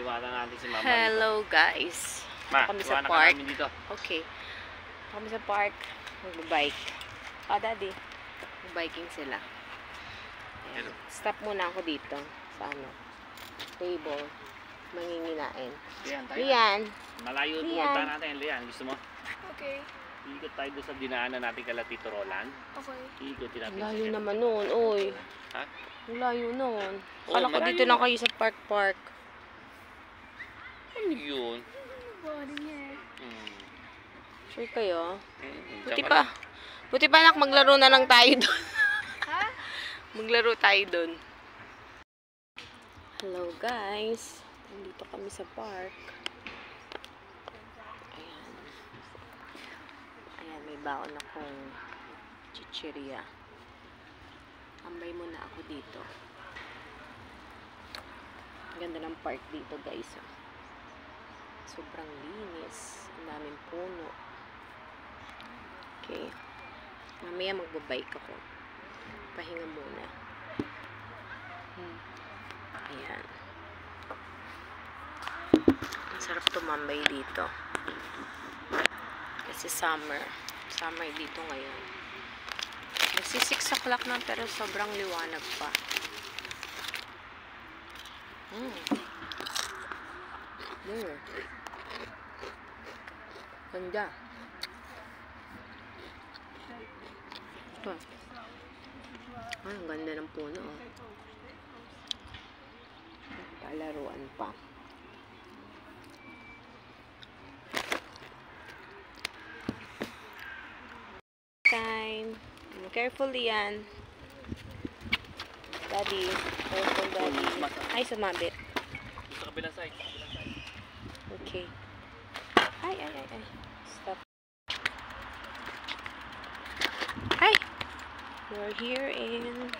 iwanan natin si Mama. Hello guys. Ma, Kami sa iwanan ka park. namin dito. Okay. Kami sa park. Mag-bike. Daddy. Mag-biking sila. Ayan. Stop muna ako dito. Sa table. Manginginain. Lian. Malayo yung pupunta natin. Lian, gusto mo? Okay. Ikot tayo doon sa dinaanan natin kala Tito Roland. Okay. Ikotin natin. Layo naman nun. Oy. Ha? Layo nun. Oh, Kala ko dito lang kayo sa park. Ano yun? Boring eh. Sure kayo? Tsaka Buti pa anak, maglaro na lang tayo doon. Ha? Maglaro tayo doon. Hello guys. Nandito kami sa park. Ayan. Ayan, may baon akong chichirya. Ambay muna ako dito. Ang ganda ng park dito guys. Sobrang linis. Ang daming puno. Okay. Mamaya magbabike ako. Pahinga muna. Ayan. Ang sarap tumambay dito. Kasi summer. Summer dito ngayon. Kasi 6 o'clock na pero sobrang liwanag pa. There. Ganda. Ito. Ay, ang ganda ng puno. Palaruan pa. Time. Carefully yan. Daddy. Careful, Daddy. Ay, sumabit. sa kabilang side. Okay. Ay. Stop. Hi! We're here in...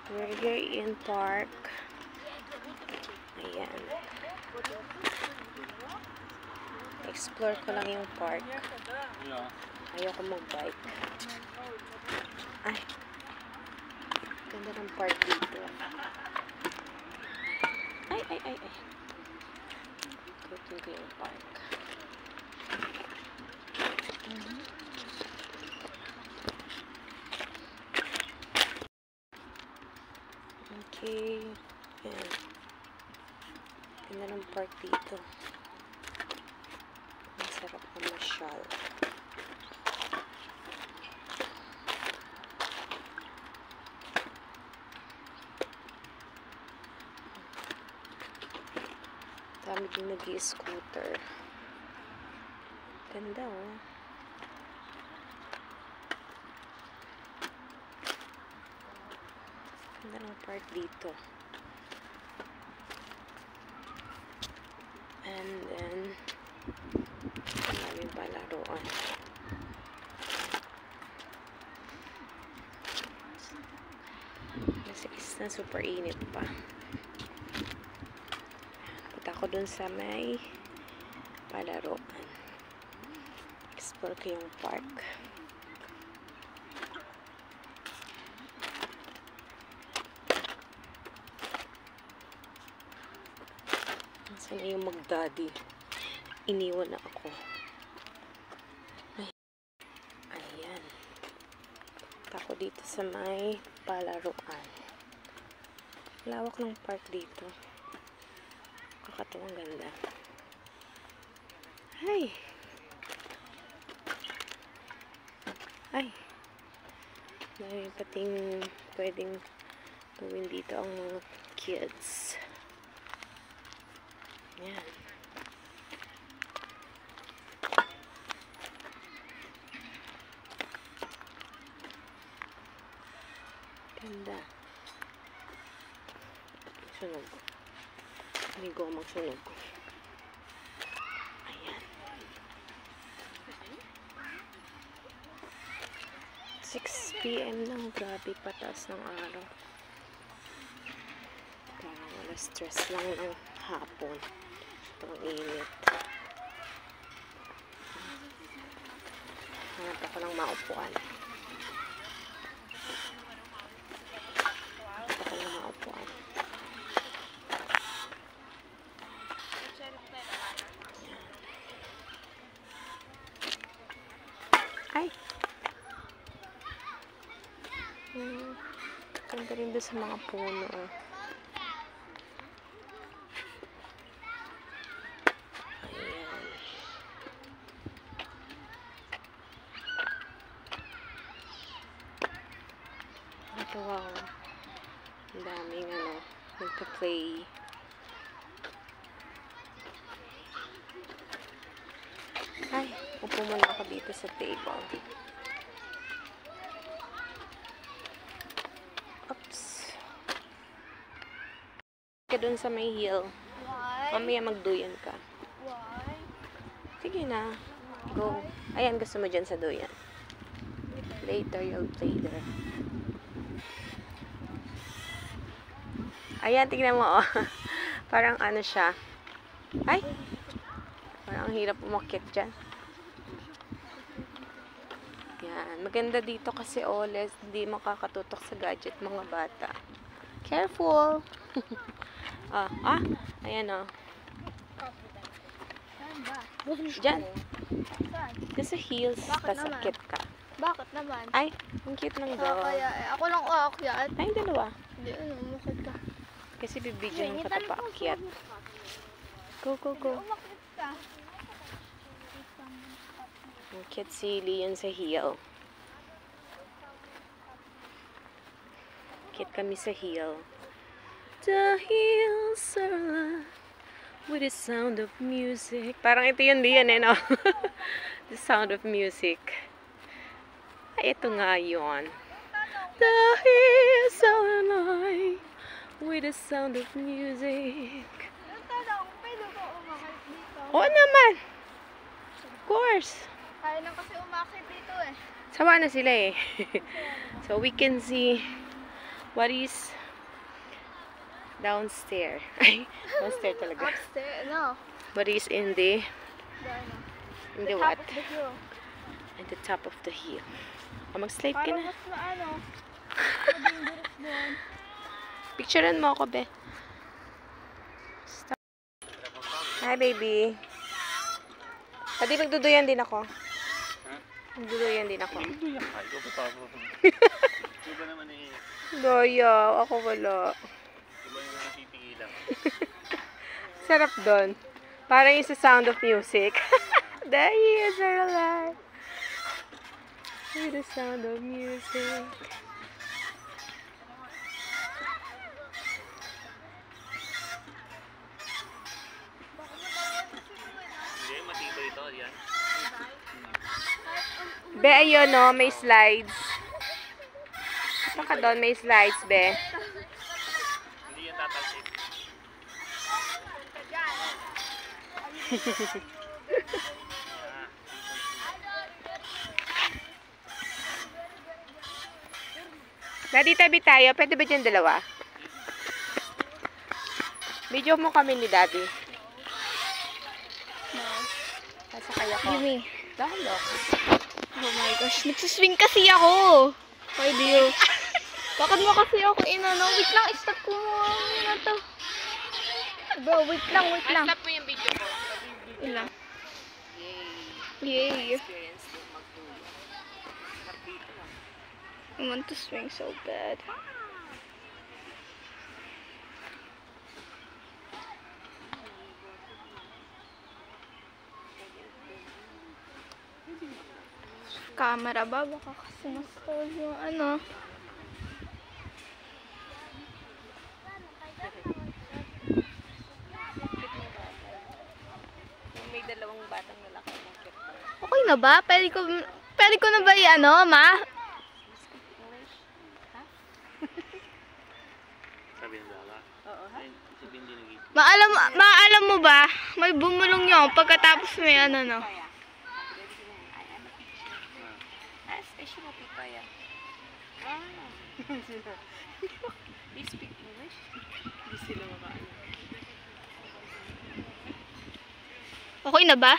We're here in park. Ayan. Explore ko lang yung park. Ayoko mag-bike. Ay. Ganda ng park dito. Ay. Ikutin ko yung park. Okay. Ayan. Ganda ng park dito. Ang sarap na masyal. Dami din nag-i-scooter. Ganda oh. Ganda ng park dito. And then maraming palaruan. Kasi na super init pa. Punta ako dun sa may palaruan. Explore ko yung park. Sana yung mag-daddy. Iniwan na ako. Ayan. Punta ko dito sa may palaruan. Lawak ng park dito. Kakatuwang ganda. Ay! Dahil pating pwedeng gawin dito ang mga kids. Yan. Ganda. Sunog. Hindi ko magsunog. Ayan. 6 PM lang. Grabe pataas ng araw. Parang wala stress lang ng hapon. Ang init. Hanap ako ng maupuan. Ganda sa mga puno. Ayan. Ito, wow. Ang daming nagpa-play. Ay, upo muna ako dito sa table. Oops. Ka dun sa may hill. Why? Mamaya magduyan ka. Why? Sige na. Go. Ayan, gusto mo dyan sa duyan. Later, you'll play there. Ayan, tignan mo, oh. Parang ano siya. Ay! Parang ang hirap umakyat dyan. Yan. Maganda dito kasi oles. Hindi makakatutok sa gadget mga bata. Careful! Ayan, oh. Saan ba? Dyan. Saan? Dyan sa heels. Bakit Tas naman? akit ka. Bakit naman? Ay, ang cute ng dog. Kaya ako lang aakyat. Ay, dalawa. Hindi, umakit ka. Kasi bibidyo ng patapaakyat. Go, go, go. Umakit ka. Ang cute silly yun sa heel. Cute kami sa heel. The hills are alive with the sound of music. Parang ito yun diyan no? The sound of music. Ay, ito nga yun. The hills are alive with the sound of music. Ang tanong, pwede ko umakit dito? Oo naman. Of course. Kaya lang kasi umakit dito eh. Sawa na sila eh. So we can see what is downstairs. Ay, downstairs talaga. Upstairs, no. What is in the what? Top of the hill. In the top of the hill. Mag-slide ka Parang na. mas dangerous doon. Picturean mo ako, be. Stop. Hi, baby. Pwede magduduyan din ako. Magduduyan din ako. Duyan ka. Ikaw pa pa. Iba naman eh. Doya, ako wala. Iba yung natitingilan. Sarap doon. Parang yung sa Sound of Music. The years are alive with the sound of music. Hindi, matibay ito. Yan. Be, ayun no, may slides. Baka doon may slides, be. Hindi yan tatalsik. Daddy, tabi tayo. Pwede ba dyan dalawa? Video mo kami ni Daddy. Sasakay ako. Yumi. Dalo. Oh my gosh, nagsuswing kasi ako. Why do you? Bakit mo kasi ako inano? Wait lang, stop ko muna to. Bro, wait lang. Stop mo yung video ko. Ilang. Yay. Yay. Experience din magdulo. I want to swing so bad. Camera ba? Baka kasi mas yung ano. May dalawang batang lalaki ng cute. Okay na ba? Pwede ko na ba i-ano, ma? Sabi ng dala. Oo, ha? Ayun, sabihin din ng ito. Maalam mo ba? May bumulong yung pagkatapos may ano, no? Special mo, Pita, yan. They speak English? Hindi sila makaalam. Okay na ba?